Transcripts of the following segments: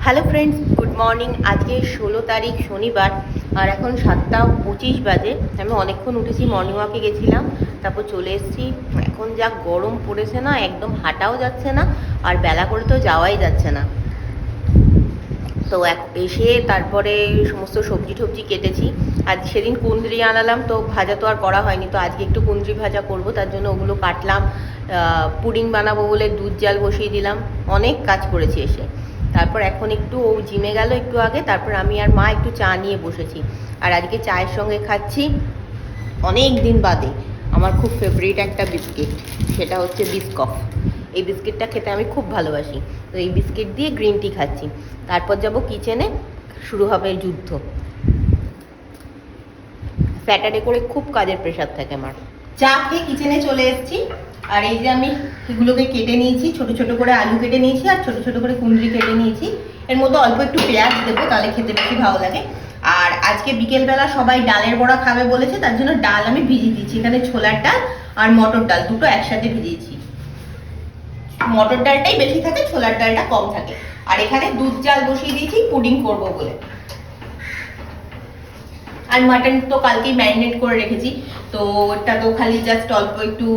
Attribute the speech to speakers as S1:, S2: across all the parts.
S1: Hello friends, good morning. আজকে 16 তারিখ শনিবার, আর এখন 7:25 বাজে। আমি অনেকক্ষণ উঠেছি, মর্নিং ওয়াকে গেছিলাম, তারপর চলে এসেছি। এখন যা গরম পড়েছে না, একদম হাঁটাও যাচ্ছে না, আর বেলা করে তো যাওয়াই যাচ্ছে না। তো এসে তারপরে সমস্ত সবজি টবজি কেটেছি। আজ সেদিন কুঁদরি আনালাম, তো ভাজা তো আর করা হয়নি, তো আজকে একটু কুঁদরি ভাজা করব, তার জন্য ওগুলো কাটলাম। পুডিং বানাবো বলে দুধ জাল বসিয়ে দিলাম। অনেক কাজ করেছি এসে। তারপর এখন একটু ও জিমে গেল একটু আগে, তারপর আমি আর মা একটু চা নিয়ে বসেছি। আর আজকে চায়ের সঙ্গে খাচ্ছি অনেক দিন বাদে আমার খুব ফেভারিট একটা বিস্কিট, সেটা হচ্ছে বিস্কফ। এই বিস্কিটটা খেতে আমি খুব ভালোবাসি, তো এই বিস্কিট দিয়ে গ্রিন টি খাচ্ছি। তারপর যাব কিচেনে, শুরু হবে যুদ্ধ। স্যাটারডে করে খুব কাজের প্রেশার থাকে আমার। চা খেয়ে কিচেনে চলে এসেছি, আর এই যে আমি এগুলোকে কেটে নিয়েছি, ছোট ছোট করে আলু কেটে নিয়েছি, আর ছোট ছোট করে কুঁদরি কেটে নিয়েছি। এর মধ্যে অল্প একটু পেঁয়াজ দেবো, তাহলে খেতে বেশি ভালো লাগে। আর আজকে বিকেলবেলা সবাই ডালের বড়া খাবে বলেছে, তার জন্য ডাল আমি ভিজিয়ে দিচ্ছি। এখানে ছোলার ডাল আর মটর ডাল দুটো একসাথে ভিজিয়েছি। মটর ডালটাই বেশি থাকে, ছোলার ডালটা কম থাকে। আর এখানে দুধ জাল বসিয়ে দিয়েছি পুডিং করব বলে। আর মাটন তো কালকেই ম্যারিনেট করে রেখেছি, তো ওটা তো খালি জাস্ট অল্প একটু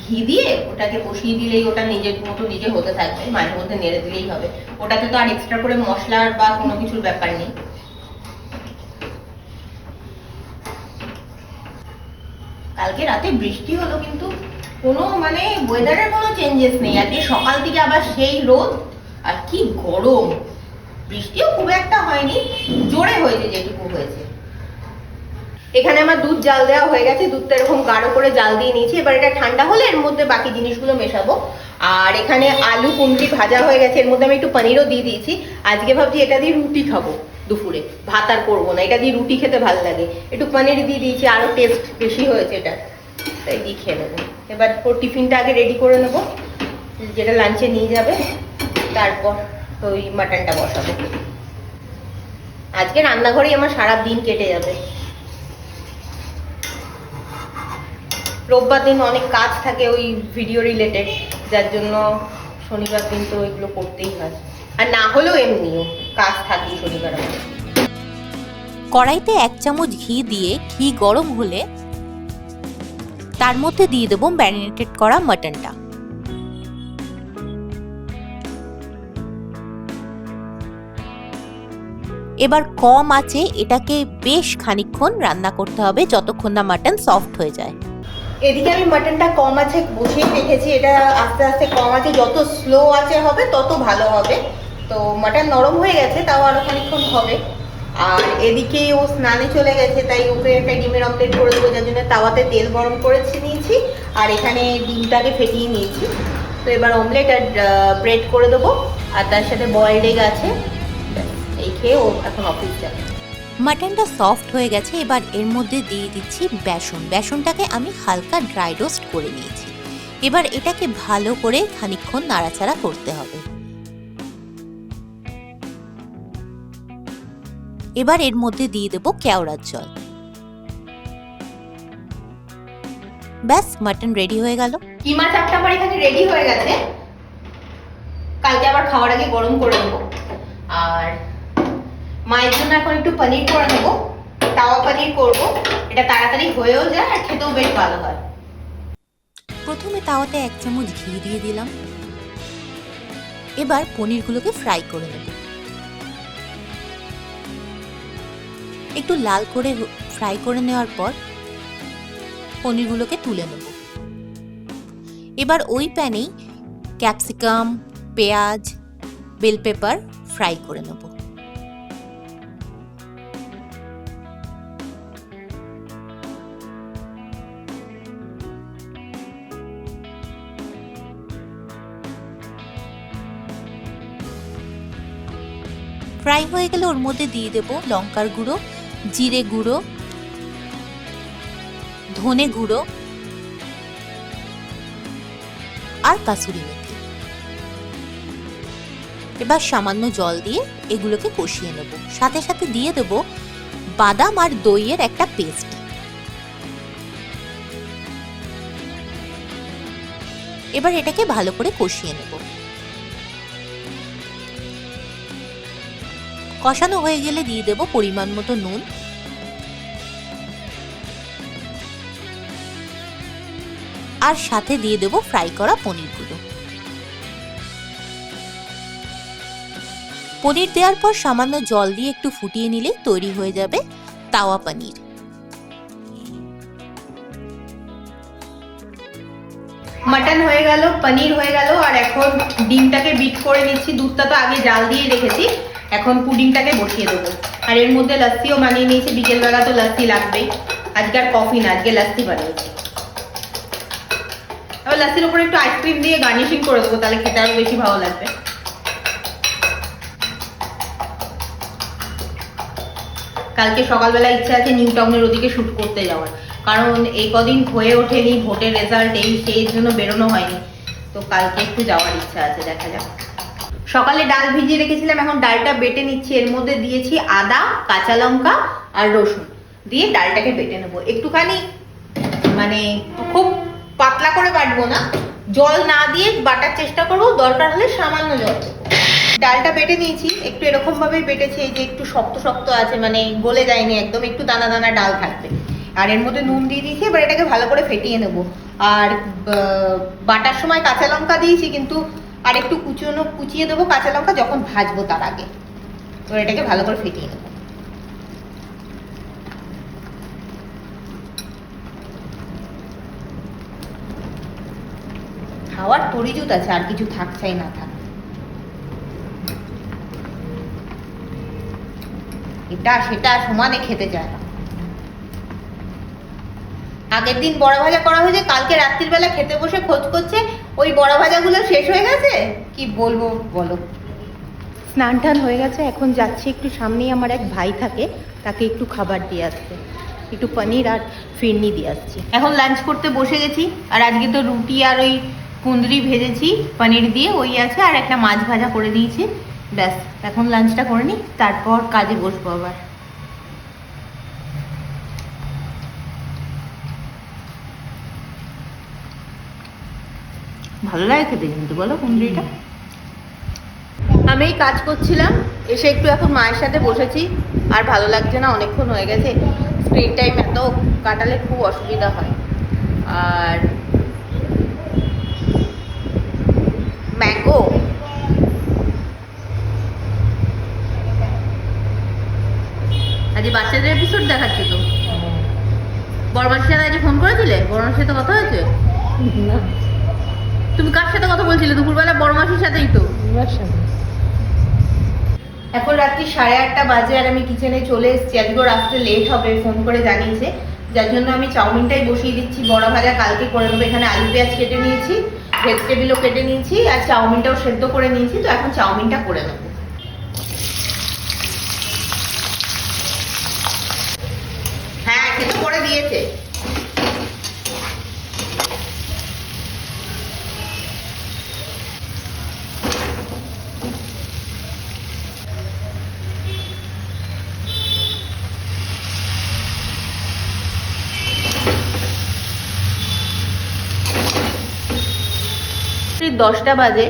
S1: ঘি দিয়ে ওটাকে বসিয়ে দিলেই ওটা নিজের মতো নিজে হতে থাকবে, মাঝে মধ্যে নেড়ে দিলেই হবে। ওটাতে তো আর এক্সট্রা করে মশলার বা কোনো কিছুর ব্যাপার নেই। কালকে রাতে বৃষ্টি হলো, কিন্তু কোনো ওয়েদারের কোনো চেঞ্জেস নেই। আজকে সকাল থেকে আবার সেই রোদ, আর কি গরম। বৃষ্টিও খুব একটা হয়নি, জোরে হয়েছে যেটুকু হয়েছে। এখানে আমার দুধ জাল দেওয়া হয়ে গেছে, দুধটা এরকম গাঢ় করে জাল দিয়ে নিয়েছি। এবার এটা ঠান্ডা হলে এর মধ্যে বাকি জিনিসগুলো মেশাবো। আর এখানে আলু কুঁদরি ভাজা হয়ে গেছে, এর মধ্যে আমি একটু পনিরও দিয়ে দিয়েছি। আজকে ভাবছি এটা দিয়ে রুটি খাবো দুপুরে, ভাত আর করবো না, এটা দিয়ে রুটি খেতে ভালো লাগে। একটু পনির দিয়ে দিয়েছি, আরো টেস্ট বেশি হয়েছে এটা, তাই দিয়ে খেয়ে নেবো। এবার ওর টিফিনটা আগে রেডি করে নেবো, যেটা লাঞ্চে নিয়ে যাবে, তারপর ওই মাটনটা বসাবো। আজকে রান্নাঘরেই আমার সারা দিন কেটে যাবে। রোববার দিন অনেক কাজ থাকে ওই ভিডিও রিলেটেড, যার জন্য শনিবার দিন তো এগুলো করতেই হয়। আর না হলেও এমনিও কাজ থাকে শনিবার আমাদের।
S2: কড়াইতে 1 চামচ ঘি দিয়ে ঘি গরম হলে তার মধ্যে দিয়ে দেবো ম্যারিনেটেড করা মাটনটা। এবার কম আঁচে এটাকে বেশ খানিকক্ষণ রান্না করতে হবে, যতক্ষণ না মাটন সফট হয়ে যায়।
S1: এদিকে আমি মাটনটা কম আছে বসিয়ে রেখেছি। এটা আস্তে আস্তে কম আছে, যত স্লো আছে হবে তত ভালো হবে। তো মাটন নরম হয়ে গেছে, তাও আরো খানিকক্ষণ হবে। আর এদিকে ও স্নানে চলে গেছে, তাই ওকে একটা ডিমের অমলেট করে দেবো, যার জন্য তাওয়াতে তেল গরম করে নিয়েছি। আর এখানে ডিমটাকে ফেটিয়ে নিয়েছি। তো এবার অমলেট আর ব্রেড করে দেবো, আর তার সাথে বয়েলড এগ আছে। এই খেয়ে ও এখন অফিস যাবে।
S2: মাটনটা সফট হয়ে গেছে, এবার এর মধ্যে দিয়ে দিচ্ছি বেসন। বেসনটাকে আমি হালকা ড্রাই রোস্ট করে নিয়েছি। এবার এটাকে ভালো করে খানিকক্ষণ নাড়াচাড়া করতে হবে। এবার এর মধ্যে দিয়ে দেবো কেওড়ার জল। ব্যাস, মাটন রেডি হয়ে গেল।
S1: কিমা চাপটা আমার এখানে রেডি হয়ে গেছে, কালকে আবার খাওয়ার আগে গরম করে নেবো। আর মায়ের জন্য এখন একটু পনির করে নেবো, তাওয়া পনির করবো। এটা তাড়াতাড়ি হয়েও যায় আর খেতেও বেশ ভালো হয়।
S2: প্রথমে তাওয়াতে 1 চামচ ঘি দিয়ে দিলাম। এবার পনিরগুলোকে ফ্রাই করে নেব। একটু লাল করে ফ্রাই করে নেওয়ার পর পনিরগুলোকে তুলে নেব। এবার ওই প্যানেই ক্যাপসিকাম, পেঁয়াজ, বেল পেপার ফ্রাই করে নেব। ফ্রাই হয়ে গেলে ওর মধ্যে দিয়ে দেব লঙ্কার গুঁড়ো, জিরে গুঁড়ো, ধনে গুঁড়ো আর কাসুরি মেথি। এবার সামান্য জল দিয়ে এগুলোকে কষিয়ে নেব। সাথে সাথে দিয়ে দেব বাদাম আর দইয়ের একটা পেস্ট। এবার এটাকে ভালো করে কষিয়ে নেব। কষানো হয়ে গেলে দিয়ে দেব পরিমাণ মতো নুন, আর সাথে দিয়ে দেব ফ্রাই করা পনিরগুলো। পনির দেওয়ার পর সামান্য জল দিয়ে একটু ফুটিয়ে নিলে তৈরি হয়ে যাবে তাওয়া পনির।
S1: মাটন হয়ে গেল, পনির হয়ে গেল, আর এখন ডিমটাকে বিট করে নিচ্ছি। দুধটা তো আগে জাল দিয়ে রেখেছি, এখন পুডিংটাকে বসিয়ে দেবো। আর এর মধ্যে লস্যিও বানিয়ে নিয়েছি, বিকেলবেলা তো লস্যি লাগবেই। আজকে আর কফি না, আজকে লস্যি বানিয়েছি। এবার লস্যির উপরে একটু আইসক্রিম দিয়ে গার্নিশিং করে দেবো, তাহলে খেতে আরো বেশি ভালো লাগবে। কালকে সকালবেলা ইচ্ছা আছে নিউ টাউনের ওদিকে শুট করতে যাওয়ার, কারণ এই কদিন হয়ে ওঠেনি, ভোটের রেজাল্ট এই সেই জন্য বেরোনো হয়নি। তো কালকে একটু যাওয়ার ইচ্ছা আছে, দেখা যাক। সকালে ডাল ভিজিয়ে রেখেছিলাম, এখন ডালটা বেটে নিচ্ছি। এর মধ্যে দিয়েছি আদা, কাঁচা লঙ্কা আর রসুন দিয়ে ডালটাকে বেটে নেবো। একটুখানি মানে খুব পাতলা করে বাটবো না, জল না দিয়ে বাটার চেষ্টা করবো, দরকার হলে সামান্য জল দেবো। ডালটা বেটে নিয়েছি, একটু এরকম ভাবেই বেটেছি, এই যে একটু শক্ত শক্ত আছে, মানে গলে যায়নি একদম, একটু দানা দানা ডাল থাকবে। আর এর মধ্যে নুন দিয়ে দিয়েছি, এবার এটাকে ভালো করে ফেটিয়ে নেবো। আর বাটার সময় কাঁচা লঙ্কা দিয়েছি, কিন্তু আর একটু কুচিয়ে দেবো কাঁচা লঙ্কা যখন ভাজবো তার আগে। এবার এটাকে ভালো করে ফেটিয়ে নেবো। খাওয়ার তরিজুত আছে, আর কিছু থাক চাই না থাক। এটা সেটা সমানে খেতে চায় না। আগের দিন বড়া ভাজা করা হয়েছে, কালকে রাত্রির বেলা খেতে বসে খোঁজ করছে ওই বড়া ভাজাগুলো শেষ হয়ে গেছে। কি বলবো বলো। স্নান টান হয়ে গেছে, এখন যাচ্ছি একটু সামনেই আমার এক ভাই থাকে, তাকে একটু খাবার দিয়ে আসতে, একটু পনির আর ফিরনি দিয়ে আসছি। এখন লাঞ্চ করতে বসে গেছি, আর আজকে তো রুটি আর ওই কুঁদরি ভেজেছি পনির দিয়ে, ওই আছে, আর একটা মাছ ভাজা করে দিয়েছি। ব্যাস, এখন লাঞ্চটা করে নিই, তারপর কাজে বসবো আবার। ভালো লাগে খেতে কিন্তু, বলো কুঁদরিটা। আমি এই কাজ করছিলাম, এসে একটু এখন মায়ের সাথে বসেছি। আর ভালো লাগছে না, অনেকক্ষণ হয়ে গেছে। স্ক্রিন টাইম এত কাটালে খুব অসুবিধা হয়। আর ম্যাঙ্গো আজ বাচ্চাদের এপিসোড দেখাচ্ছে তো। বড়মাসির সাথে আজ ফোন করেছিলে? বড়মাসির সাথে কথা হয়েছে?
S3: না,
S1: তুমি কার সাথে কথা বলছিলে দুপুরবেলা? বড়মাসির সাথেই তো। এখন রাত্রি 8:30 বাজে, আর আমি কিচেনে চলে এসেছি। আজকেও রাত্রে লেট হবে, ফোন করে জানিয়েছে, যার জন্য আমি চাউমিনটাই বসিয়ে দিচ্ছি। বড়া ভাজা কালকে করে নেবো। এখানে আলু পেঁয়াজ কেটে নিয়েছি, ভেজিটেবিলও কেটে নিয়েছি, আর চাউমিনটাও সেদ্ধ করে নিয়েছি। তো এখন চাউমিনটা করে নেবো। হ্যাঁ, সে তো করে দিয়েছে। রাত্রি 10টা বাজে,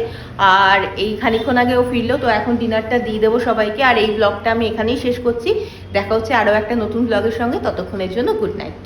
S1: আর এই খানিকক্ষণ আগে ও ফিরলো। তো এখন ডিনারটা দিয়ে দেবো সবাইকে। আর এই ব্লগটা আমি এখানেই শেষ করছি। দেখা হচ্ছে আরও একটা নতুন ব্লগের সঙ্গে। ততক্ষণের জন্য গুড নাইট।